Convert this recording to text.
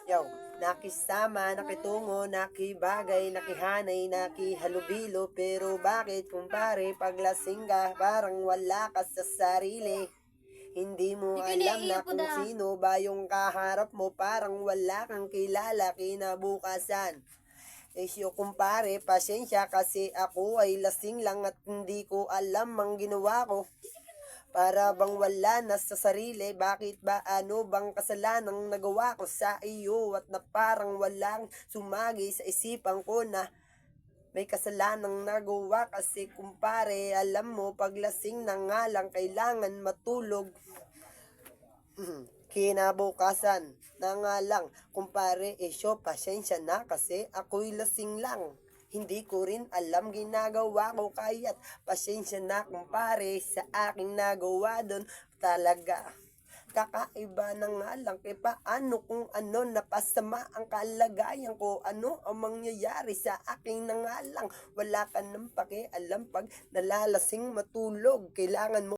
Yaw, nakisama, nakitungo, nakibagay, nakihanay, nakihalubilo. Pero bakit kumpare paglasing ka, parang wala ka sa sarili? Hindi mo alam na kung sino ba yung kaharap mo, parang wala kang kilala kinabukasan. Esyo kumpare, pasensya kasi ako ay lasing lang at hindi ko alam ang ginawa ko. Para bang wala na sa sarili, bakit ba ano bang kasalanang nagawa ko sa iyo at na parang walang sumagi sa isipan ko na may kasalanang nagawa kasi kumpare, alam mo paglasing na nga lang kailangan matulog. Kinabukasan na nga lang, kumpare, esyo, pasensya na kasi ako'y lasing lang. Hindi ko rin alam ginagawa ko kaya't pasensya na kumpare sa aking nagawa doon talaga. Kakaiba na nga lang kay paano kung ano napasama ang kalagayan ko, ano ang mangyayari sa aking na nga lang. Wala ka nang pakialam pag nalalasing matulog, kailangan mo